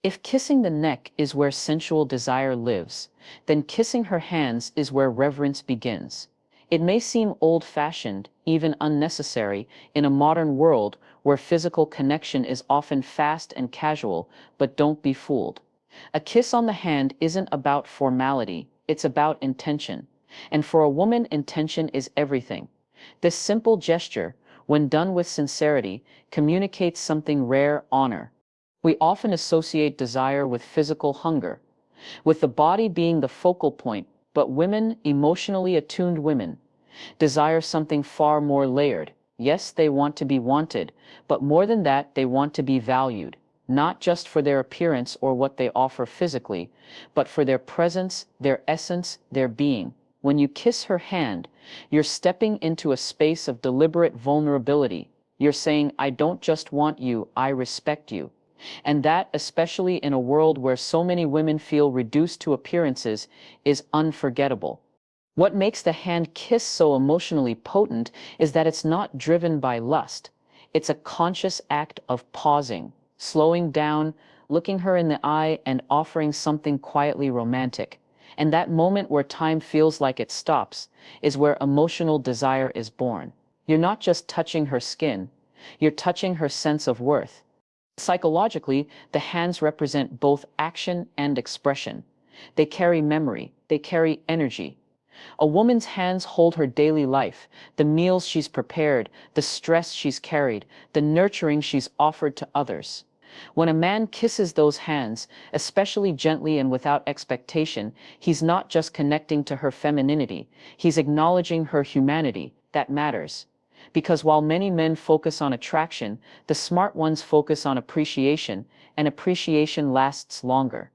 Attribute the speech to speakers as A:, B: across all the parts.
A: If kissing the neck is where sensual desire lives, then kissing her hands is where reverence begins. It may seem old-fashioned, even unnecessary, in a modern world where physical connection is often fast and casual, but don't be fooled. A kiss on the hand isn't about formality, it's about intention. And for a woman, intention is everything. This simple gesture, when done with sincerity, communicates something rare: honor. We often associate desire with physical hunger, with the body being the focal point, but women, emotionally attuned women, desire something far more layered. Yes, they want to be wanted, but more than that, they want to be valued, not just for their appearance or what they offer physically, but for their presence, their essence, their being. When you kiss her hand, you're stepping into a space of deliberate vulnerability. You're saying, I don't just want you, I respect you. And that, especially in a world where so many women feel reduced to appearances, is unforgettable. What makes the hand kiss so emotionally potent is that it's not driven by lust. It's a conscious act of pausing, slowing down, looking her in the eye, and offering something quietly romantic. And that moment where time feels like it stops is where emotional desire is born. You're not just touching her skin, you're touching her sense of worth. Psychologically, the hands represent both action and expression. They carry memory, they carry energy. A woman's hands hold her daily life, the meals she's prepared, the stress she's carried, the nurturing she's offered to others. When a man kisses those hands, especially gently and without expectation, he's not just connecting to her femininity, he's acknowledging her humanity. That matters. Because while many men focus on attraction, the smart ones focus on appreciation, and appreciation lasts longer.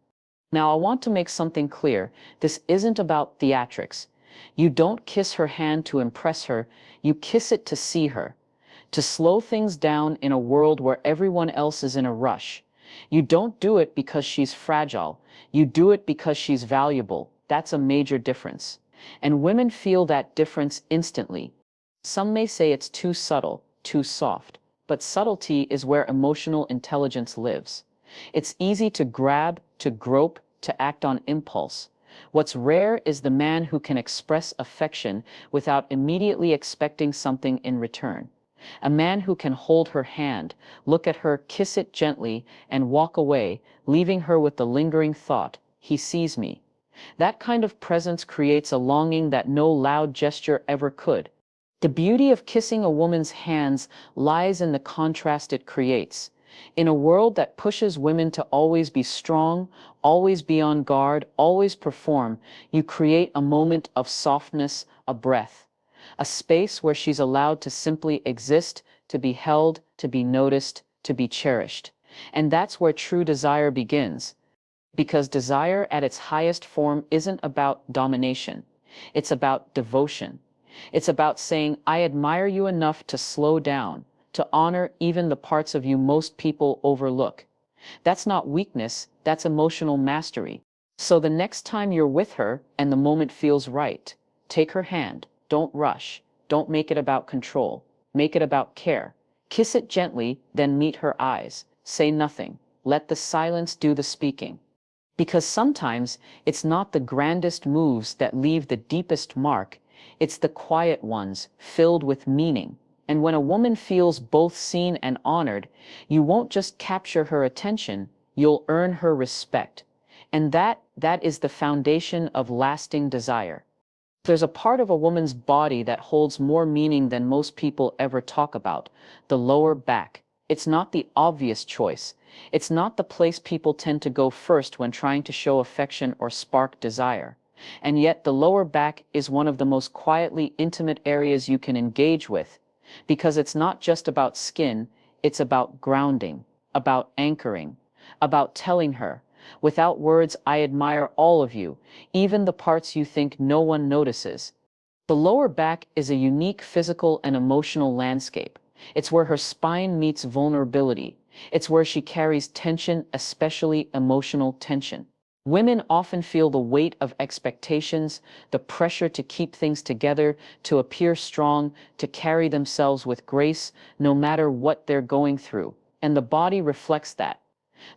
A: Now, I want to make something clear. This isn't about theatrics. You don't kiss her hand to impress her, you kiss it to see her, to slow things down in a world where everyone else is in a rush. You don't do it because she's fragile, you do it because she's valuable. That's a major difference. And women feel that difference instantly. Some may say it's too subtle, too soft, but subtlety is where emotional intelligence lives. It's easy to grab, to grope, to act on impulse. What's rare is the man who can express affection without immediately expecting something in return. A man who can hold her hand, look at her, kiss it gently, and walk away, leaving her with the lingering thought, he sees me. That kind of presence creates a longing that no loud gesture ever could. The beauty of kissing a woman's hands lies in the contrast it creates. In a world that pushes women to always be strong, always be on guard, always perform, you create a moment of softness, a breath, a space where she's allowed to simply exist, to be held, to be noticed, to be cherished. And that's where true desire begins. Because desire at its highest form isn't about domination. It's about devotion. It's about saying, I admire you enough to slow down, to honor even the parts of you most people overlook. That's not weakness, that's emotional mastery. So the next time you're with her and the moment feels right, take her hand, don't rush, don't make it about control, make it about care. Kiss it gently, then meet her eyes. Say nothing, let the silence do the speaking. Because sometimes it's not the grandest moves that leave the deepest mark, it's the quiet ones, filled with meaning. And when a woman feels both seen and honored, you won't just capture her attention, you'll earn her respect. And that is the foundation of lasting desire. There's a part of a woman's body that holds more meaning than most people ever talk about: the lower back. It's not the obvious choice. It's not the place people tend to go first when trying to show affection or spark desire. And yet the lower back is one of the most quietly intimate areas you can engage with, because it's not just about skin, it's about grounding, about anchoring, about telling her, without words, I admire all of you, even the parts you think no one notices. The lower back is a unique physical and emotional landscape. It's where her spine meets vulnerability. It's where she carries tension, especially emotional tension. Women often feel the weight of expectations, the pressure to keep things together, to appear strong, to carry themselves with grace, no matter what they're going through. And the body reflects that.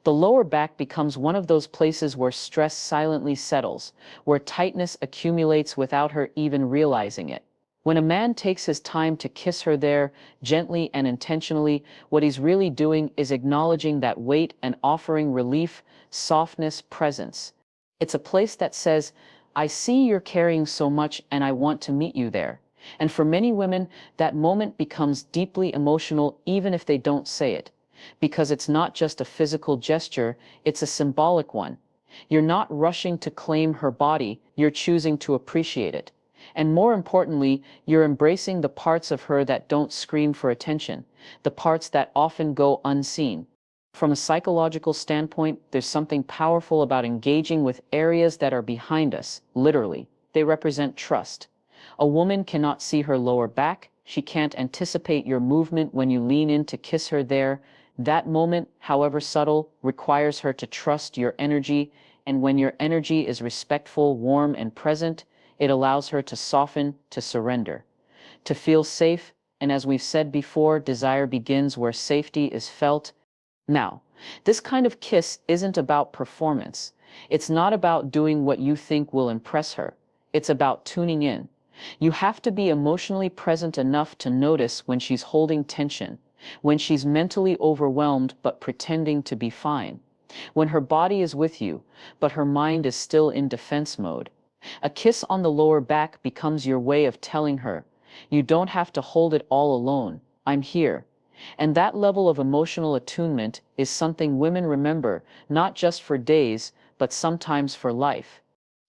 A: The lower back becomes one of those places where stress silently settles, where tightness accumulates without her even realizing it. When a man takes his time to kiss her there, gently and intentionally, what he's really doing is acknowledging that weight and offering relief, softness, presence. It's a place that says, I see you're carrying so much and I want to meet you there. And for many women, that moment becomes deeply emotional even if they don't say it. Because it's not just a physical gesture, it's a symbolic one. You're not rushing to claim her body, you're choosing to appreciate it. And more importantly, you're embracing the parts of her that don't scream for attention, the parts that often go unseen. From a psychological standpoint, there's something powerful about engaging with areas that are behind us, literally. They represent trust. A woman cannot see her lower back, she can't anticipate your movement when you lean in to kiss her there. That moment, however subtle, requires her to trust your energy, and when your energy is respectful, warm, and present, it allows her to soften, to surrender, to feel safe, and as we've said before, desire begins where safety is felt. Now, this kind of kiss isn't about performance. It's not about doing what you think will impress her. It's about tuning in. You have to be emotionally present enough to notice when she's holding tension, when she's mentally overwhelmed but pretending to be fine, when her body is with you, but her mind is still in defense mode. A kiss on the lower back becomes your way of telling her, you don't have to hold it all alone, I'm here. And that level of emotional attunement is something women remember, not just for days, but sometimes for life.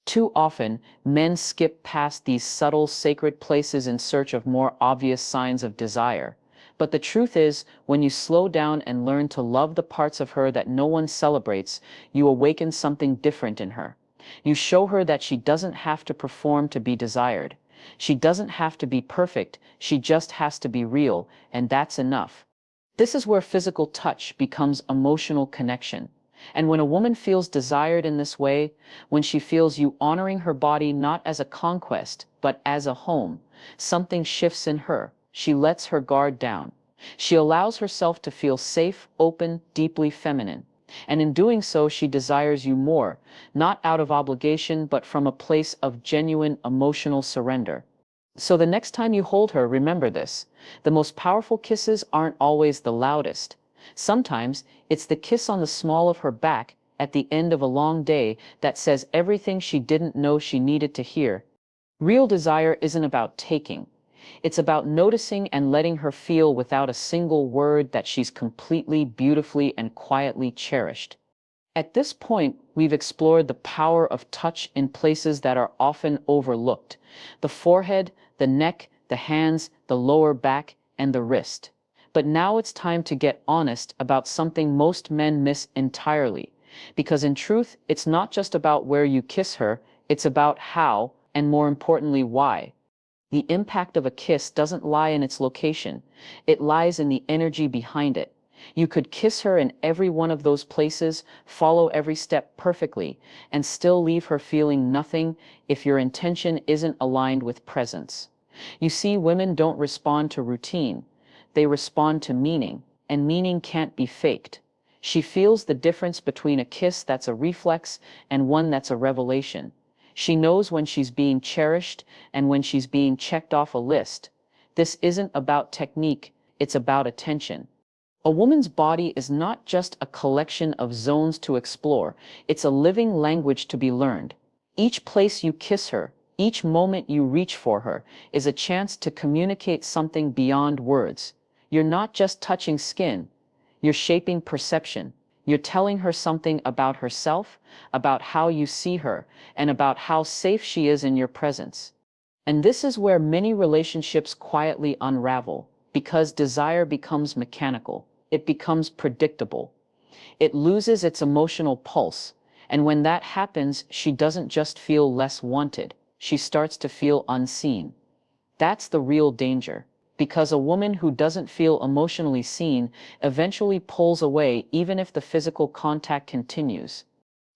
A: Too often, men skip past these subtle, sacred places in search of more obvious signs of desire. But the truth is, when you slow down and learn to love the parts of her that no one celebrates, you awaken something different in her. You show her that she doesn't have to perform to be desired. She doesn't have to be perfect, she just has to be real, and that's enough. This is where physical touch becomes emotional connection. And when a woman feels desired in this way, when she feels you honoring her body not as a conquest, but as a home, something shifts in her. She lets her guard down. She allows herself to feel safe, open, deeply feminine. And in doing so, she desires you more, not out of obligation, but from a place of genuine emotional surrender. So the next time you hold her, remember this. The most powerful kisses aren't always the loudest. Sometimes it's the kiss on the small of her back at the end of a long day that says everything she didn't know she needed to hear. Real desire isn't about taking. It's about noticing and letting her feel without a single word that she's completely, beautifully, and quietly cherished. At this point, we've explored the power of touch in places that are often overlooked: the forehead, the neck, the hands, the lower back, and the wrist. But now it's time to get honest about something most men miss entirely. Because in truth, it's not just about where you kiss her, it's about how, and more importantly, why. The impact of a kiss doesn't lie in its location, it lies in the energy behind it. You could kiss her in every one of those places, follow every step perfectly, and still leave her feeling nothing if your intention isn't aligned with presence. You see, women don't respond to routine, they respond to meaning, and meaning can't be faked. She feels the difference between a kiss that's a reflex and one that's a revelation. She knows when she's being cherished and when she's being checked off a list. This isn't about technique, it's about attention. A woman's body is not just a collection of zones to explore, it's a living language to be learned. Each place you kiss her, each moment you reach for her, is a chance to communicate something beyond words. You're not just touching skin, you're shaping perception. You're telling her something about herself, about how you see her, and about how safe she is in your presence. And this is where many relationships quietly unravel, because desire becomes mechanical, it becomes predictable, it loses its emotional pulse. And when that happens, she doesn't just feel less wanted, she starts to feel unseen. That's the real danger, because a woman who doesn't feel emotionally seen eventually pulls away even if the physical contact continues.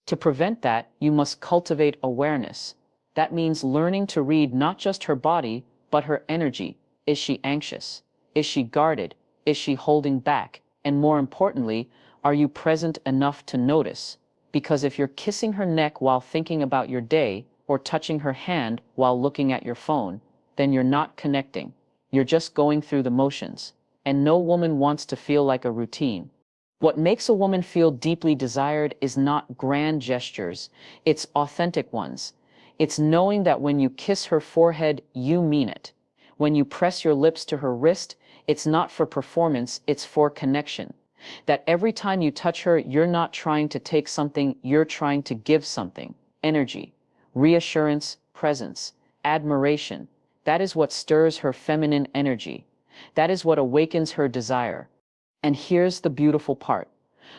A: To prevent that, you must cultivate awareness. That means learning to read not just her body, but her energy. Is she anxious? Is she guarded? Is she holding back? And more importantly, Are you present enough to notice? Because if you're kissing her neck while thinking about your day, or touching her hand while looking at your phone, then you're not connecting. You're just going through the motions. And no woman wants to feel like a routine. What makes a woman feel deeply desired is not grand gestures, it's authentic ones. It's knowing that when you kiss her forehead, you mean it. When you press your lips to her wrist, it's not for performance, it's for connection. That every time you touch her, you're not trying to take something, you're trying to give something. Energy, reassurance, presence, admiration. That is what stirs her feminine energy. That is what awakens her desire. And here's the beautiful part.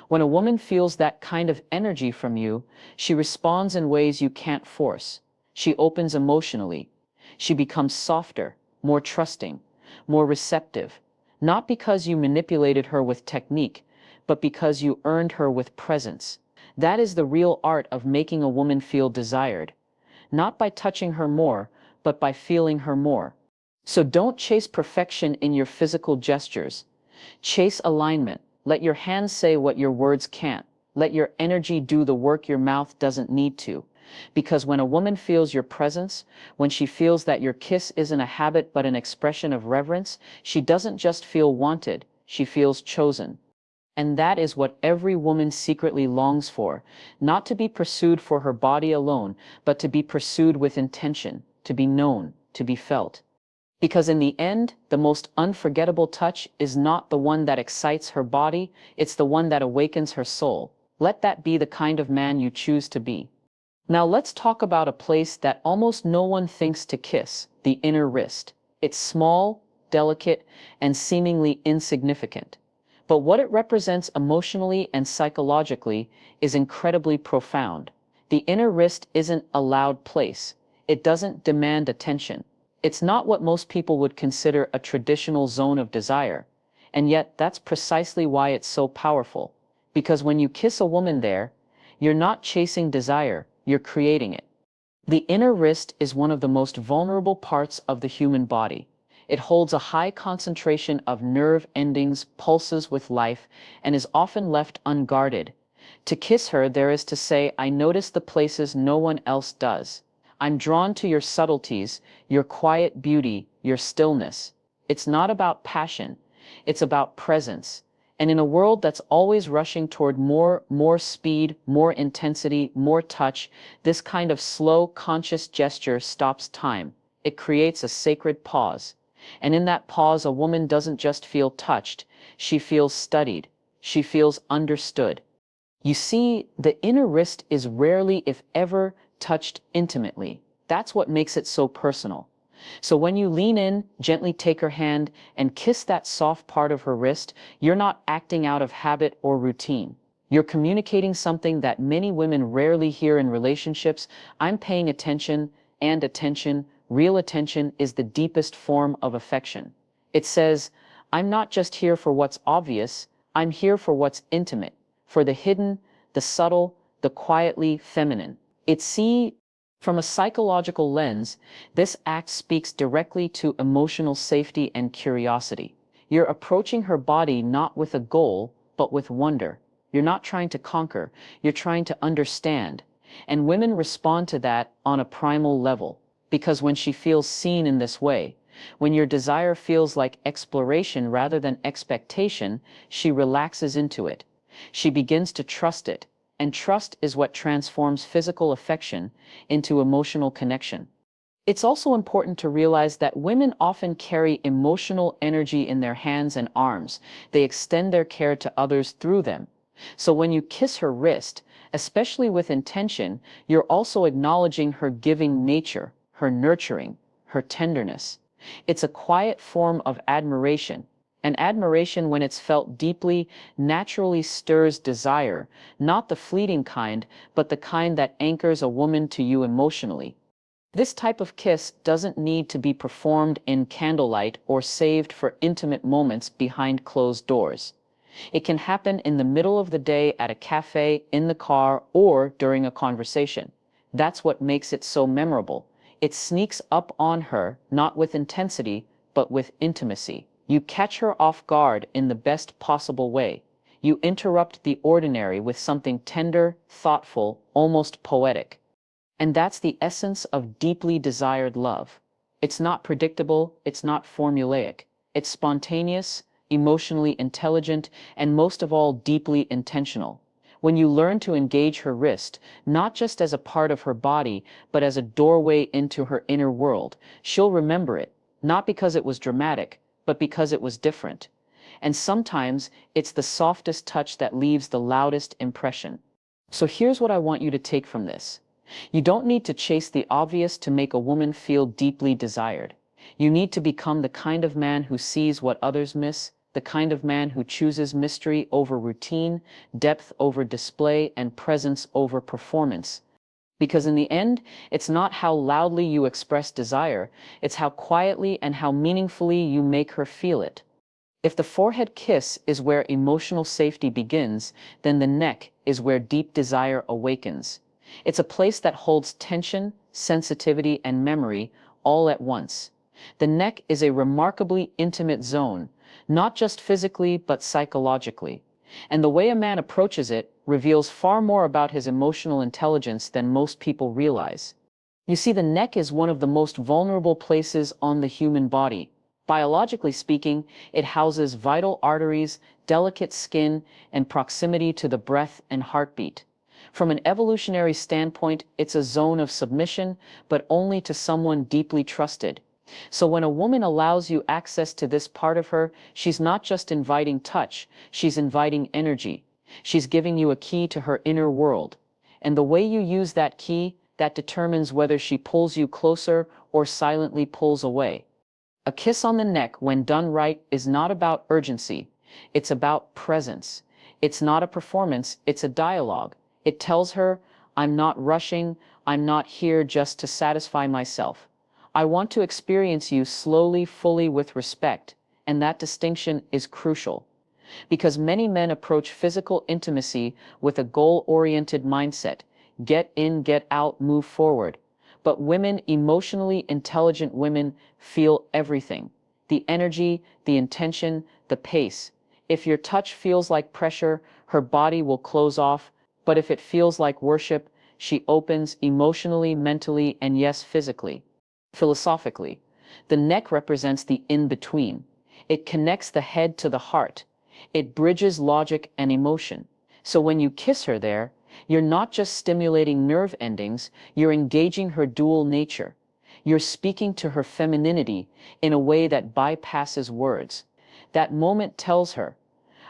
A: When a woman feels that kind of energy from you, she responds in ways you can't force. She opens emotionally. She becomes softer, more trusting, more receptive. Not because you manipulated her with technique, but because you earned her with presence. That is the real art of making a woman feel desired. Not by touching her more, but by feeling her more. So don't chase perfection in your physical gestures. Chase alignment. Let your hands say what your words can't. Let your energy do the work your mouth doesn't need to. Because when a woman feels your presence, when she feels that your kiss isn't a habit but an expression of reverence, she doesn't just feel wanted, she feels chosen. And that is what every woman secretly longs for, not to be pursued for her body alone, but to be pursued with intention, to be known, to be felt. Because in the end, the most unforgettable touch is not the one that excites her body, it's the one that awakens her soul. Let that be the kind of man you choose to be. Now let's talk about a place that almost no one thinks to kiss, the inner wrist. It's small, delicate, and seemingly insignificant. But what it represents emotionally and psychologically is incredibly profound. The inner wrist isn't a loud place. It doesn't demand attention. It's not what most people would consider a traditional zone of desire. And yet, that's precisely why it's so powerful. Because when you kiss a woman there, you're not chasing desire, you're creating it. The inner wrist is one of the most vulnerable parts of the human body. It holds a high concentration of nerve endings, pulses with life, and is often left unguarded. To kiss her, there is to say, I notice the places no one else does. I'm drawn to your subtleties, your quiet beauty, your stillness. It's not about passion, it's about presence. And in a world that's always rushing toward more speed, more intensity, more touch, this kind of slow, conscious gesture stops time. It creates a sacred pause. And in that pause, a woman doesn't just feel touched, she feels studied, she feels understood. You see, the inner wrist is rarely, if ever, touched intimately. That's what makes it so personal. So when you lean in, gently take her hand, and kiss that soft part of her wrist, you're not acting out of habit or routine. You're communicating something that many women rarely hear in relationships. I'm paying attention, and attention, real attention, is the deepest form of affection. It says, I'm not just here for what's obvious, I'm here for what's intimate, for the hidden, the subtle, the quietly feminine. From a psychological lens, this act speaks directly to emotional safety and curiosity. You're approaching her body not with a goal, but with wonder. You're not trying to conquer, you're trying to understand. And women respond to that on a primal level, because when she feels seen in this way, when your desire feels like exploration rather than expectation, she relaxes into it. She begins to trust it, and trust is what transforms physical affection into emotional connection. It's also important to realize that women often carry emotional energy in their hands and arms. They extend their care to others through them. So when you kiss her wrist, especially with intention, you're also acknowledging her giving nature, her nurturing, her tenderness. It's a quiet form of admiration. And admiration, when it's felt deeply, naturally stirs desire, not the fleeting kind, but the kind that anchors a woman to you emotionally. This type of kiss doesn't need to be performed in candlelight or saved for intimate moments behind closed doors. It can happen in the middle of the day at a cafe, in the car, or during a conversation. That's what makes it so memorable. It sneaks up on her, not with intensity, but with intimacy. You catch her off guard in the best possible way. You interrupt the ordinary with something tender, thoughtful, almost poetic. And that's the essence of deeply desired love. It's not predictable, it's not formulaic. It's spontaneous, emotionally intelligent, and most of all, deeply intentional. When you learn to engage her wrist, not just as a part of her body, but as a doorway into her inner world, she'll remember it, not because it was dramatic, but because it was different. And sometimes it's the softest touch that leaves the loudest impression. So here's what I want you to take from this. You don't need to chase the obvious to make a woman feel deeply desired. You need to become the kind of man who sees what others miss, the kind of man who chooses mystery over routine, depth over display, and presence over performance. Because in the end, it's not how loudly you express desire, it's how quietly and how meaningfully you make her feel it. If the forehead kiss is where emotional safety begins, then the neck is where deep desire awakens. It's a place that holds tension, sensitivity, and memory all at once. The neck is a remarkably intimate zone, not just physically but psychologically. And the way a man approaches it reveals far more about his emotional intelligence than most people realize. You see, the neck is one of the most vulnerable places on the human body. Biologically speaking, it houses vital arteries, delicate skin, and proximity to the breath and heartbeat. From an evolutionary standpoint, it's a zone of submission, but only to someone deeply trusted. So when a woman allows you access to this part of her, she's not just inviting touch, she's inviting energy. She's giving you a key to her inner world. And the way you use that key, that determines whether she pulls you closer or silently pulls away. A kiss on the neck, when done right, is not about urgency. It's about presence. It's not a performance, it's a dialogue. It tells her, I'm not rushing, I'm not here just to satisfy myself. I want to experience you slowly, fully, with respect, and that distinction is crucial. Because many men approach physical intimacy with a goal-oriented mindset. Get in, get out, move forward. But women, emotionally intelligent women, feel everything. The energy, the intention, the pace. If your touch feels like pressure, her body will close off. But if it feels like worship, she opens emotionally, mentally, and yes, physically. Philosophically, the neck represents the in-between. It connects the head to the heart. It bridges logic and emotion. So when you kiss her there, you're not just stimulating nerve endings, you're engaging her dual nature. You're speaking to her femininity in a way that bypasses words. That moment tells her,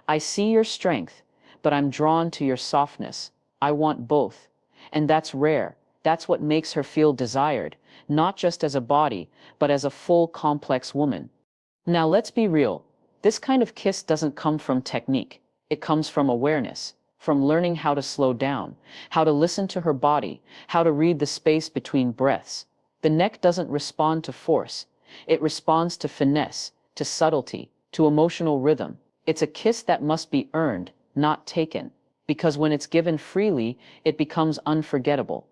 A: I see your strength, but I'm drawn to your softness. I want both. And that's rare. That's what makes her feel desired, not just as a body, but as a full, complex woman. Now let's be real. This kind of kiss doesn't come from technique. It comes from awareness, from learning how to slow down, how to listen to her body, how to read the space between breaths. The neck doesn't respond to force. It responds to finesse, to subtlety, to emotional rhythm. It's a kiss that must be earned, not taken, because when it's given freely, it becomes unforgettable.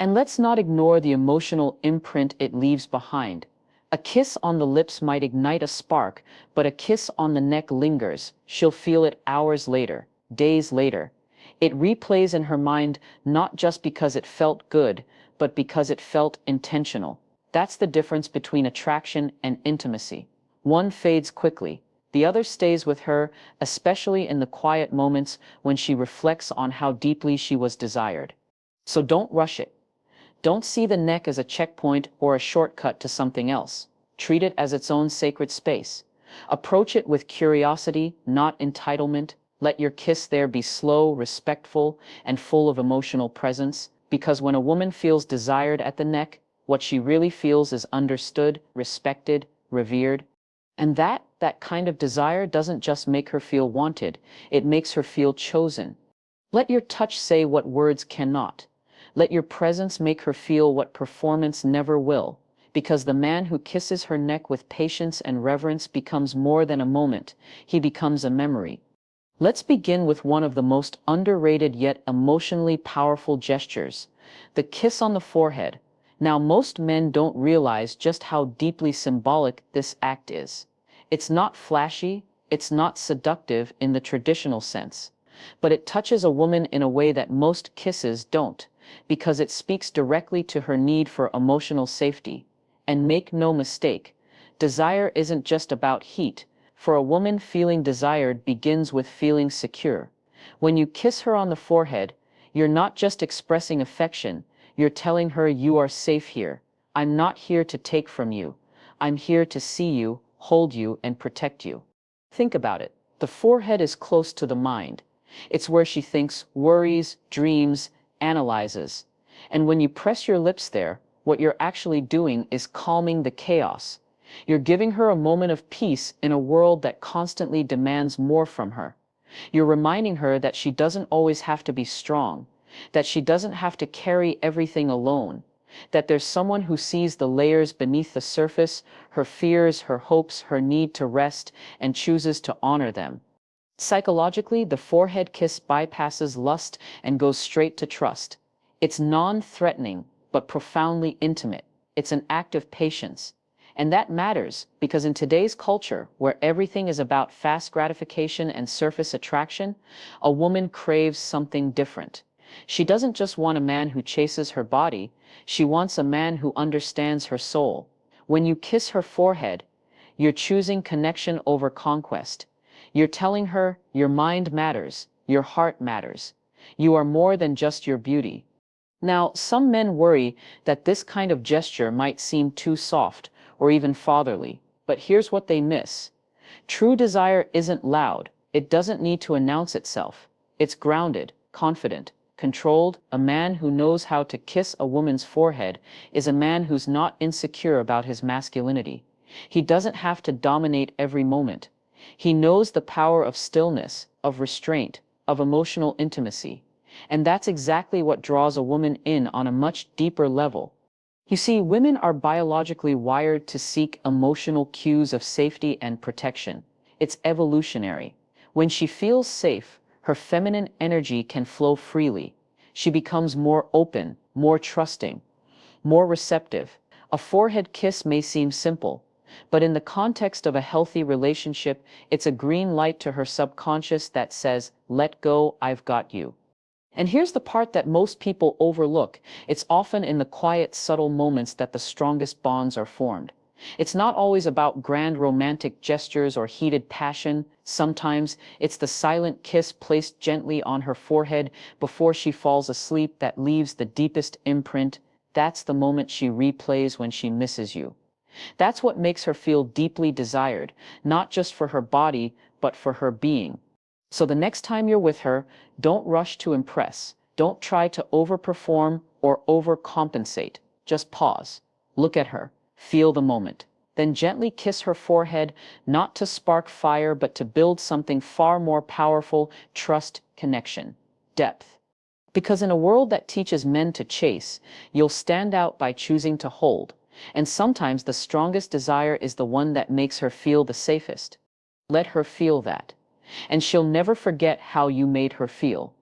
A: And let's not ignore the emotional imprint it leaves behind. A kiss on the lips might ignite a spark, but a kiss on the neck lingers. She'll feel it hours later, days later. It replays in her mind not just because it felt good, but because it felt intentional. That's the difference between attraction and intimacy. One fades quickly. The other stays with her, especially in the quiet moments when she reflects on how deeply she was desired. So don't rush it. Don't see the neck as a checkpoint or a shortcut to something else. Treat it as its own sacred space. Approach it with curiosity, not entitlement. Let your kiss there be slow, respectful, and full of emotional presence, because when a woman feels desired at the neck, what she really feels is understood, respected, revered. And that kind of desire doesn't just make her feel wanted, it makes her feel chosen. Let your touch say what words cannot. Let your presence make her feel what performance never will, because the man who kisses her neck with patience and reverence becomes more than a moment, he becomes a memory. Let's begin with one of the most underrated yet emotionally powerful gestures, the kiss on the forehead. Now, most men don't realize just how deeply symbolic this act is. It's not flashy, It's not seductive in the traditional sense, but it touches a woman in a way that most kisses don't, because it speaks directly to her need for emotional safety. And make no mistake, desire isn't just about heat. For a woman, feeling desired begins with feeling secure. When you kiss her on the forehead, you're not just expressing affection, you're telling her you are safe here. I'm not here to take from you. I'm here to see you, hold you, and protect you. Think about it. The forehead is close to the mind. It's where she thinks, worries, dreams, analyzes. And when you press your lips there, what you're actually doing is calming the chaos. You're giving her a moment of peace in a world that constantly demands more from her. You're reminding her that she doesn't always have to be strong, that she doesn't have to carry everything alone, that there's someone who sees the layers beneath the surface, her fears, her hopes, her need to rest, and chooses to honor them. Psychologically, the forehead kiss bypasses lust and goes straight to trust. It's non-threatening, but profoundly intimate. It's an act of patience. And that matters because in today's culture, where everything is about fast gratification and surface attraction, a woman craves something different. She doesn't just want a man who chases her body, she wants a man who understands her soul. When you kiss her forehead, you're choosing connection over conquest. You're telling her your mind matters, your heart matters. You are more than just your beauty. Now, some men worry that this kind of gesture might seem too soft or even fatherly, but here's what they miss. True desire isn't loud. It doesn't need to announce itself. It's grounded, confident, controlled. A man who knows how to kiss a woman's forehead is a man who's not insecure about his masculinity. He doesn't have to dominate every moment. He knows the power of stillness, of restraint, of emotional intimacy. And that's exactly what draws a woman in on a much deeper level. You see, women are biologically wired to seek emotional cues of safety and protection. It's evolutionary. When she feels safe, her feminine energy can flow freely. She becomes more open, more trusting, more receptive. A forehead kiss may seem simple, but in the context of a healthy relationship, it's a green light to her subconscious that says, let go, I've got you. And here's the part that most people overlook. It's often in the quiet, subtle moments that the strongest bonds are formed. It's not always about grand romantic gestures or heated passion. Sometimes it's the silent kiss placed gently on her forehead before she falls asleep that leaves the deepest imprint. That's the moment she replays when she misses you. That's what makes her feel deeply desired, not just for her body, but for her being. So the next time you're with her, don't rush to impress. Don't try to overperform or overcompensate. Just pause. Look at her. Feel the moment. Then gently kiss her forehead, not to spark fire, but to build something far more powerful: trust, connection, depth. Because in a world that teaches men to chase, you'll stand out by choosing to hold. And sometimes the strongest desire is the one that makes her feel the safest. Let her feel that. And she'll never forget how you made her feel.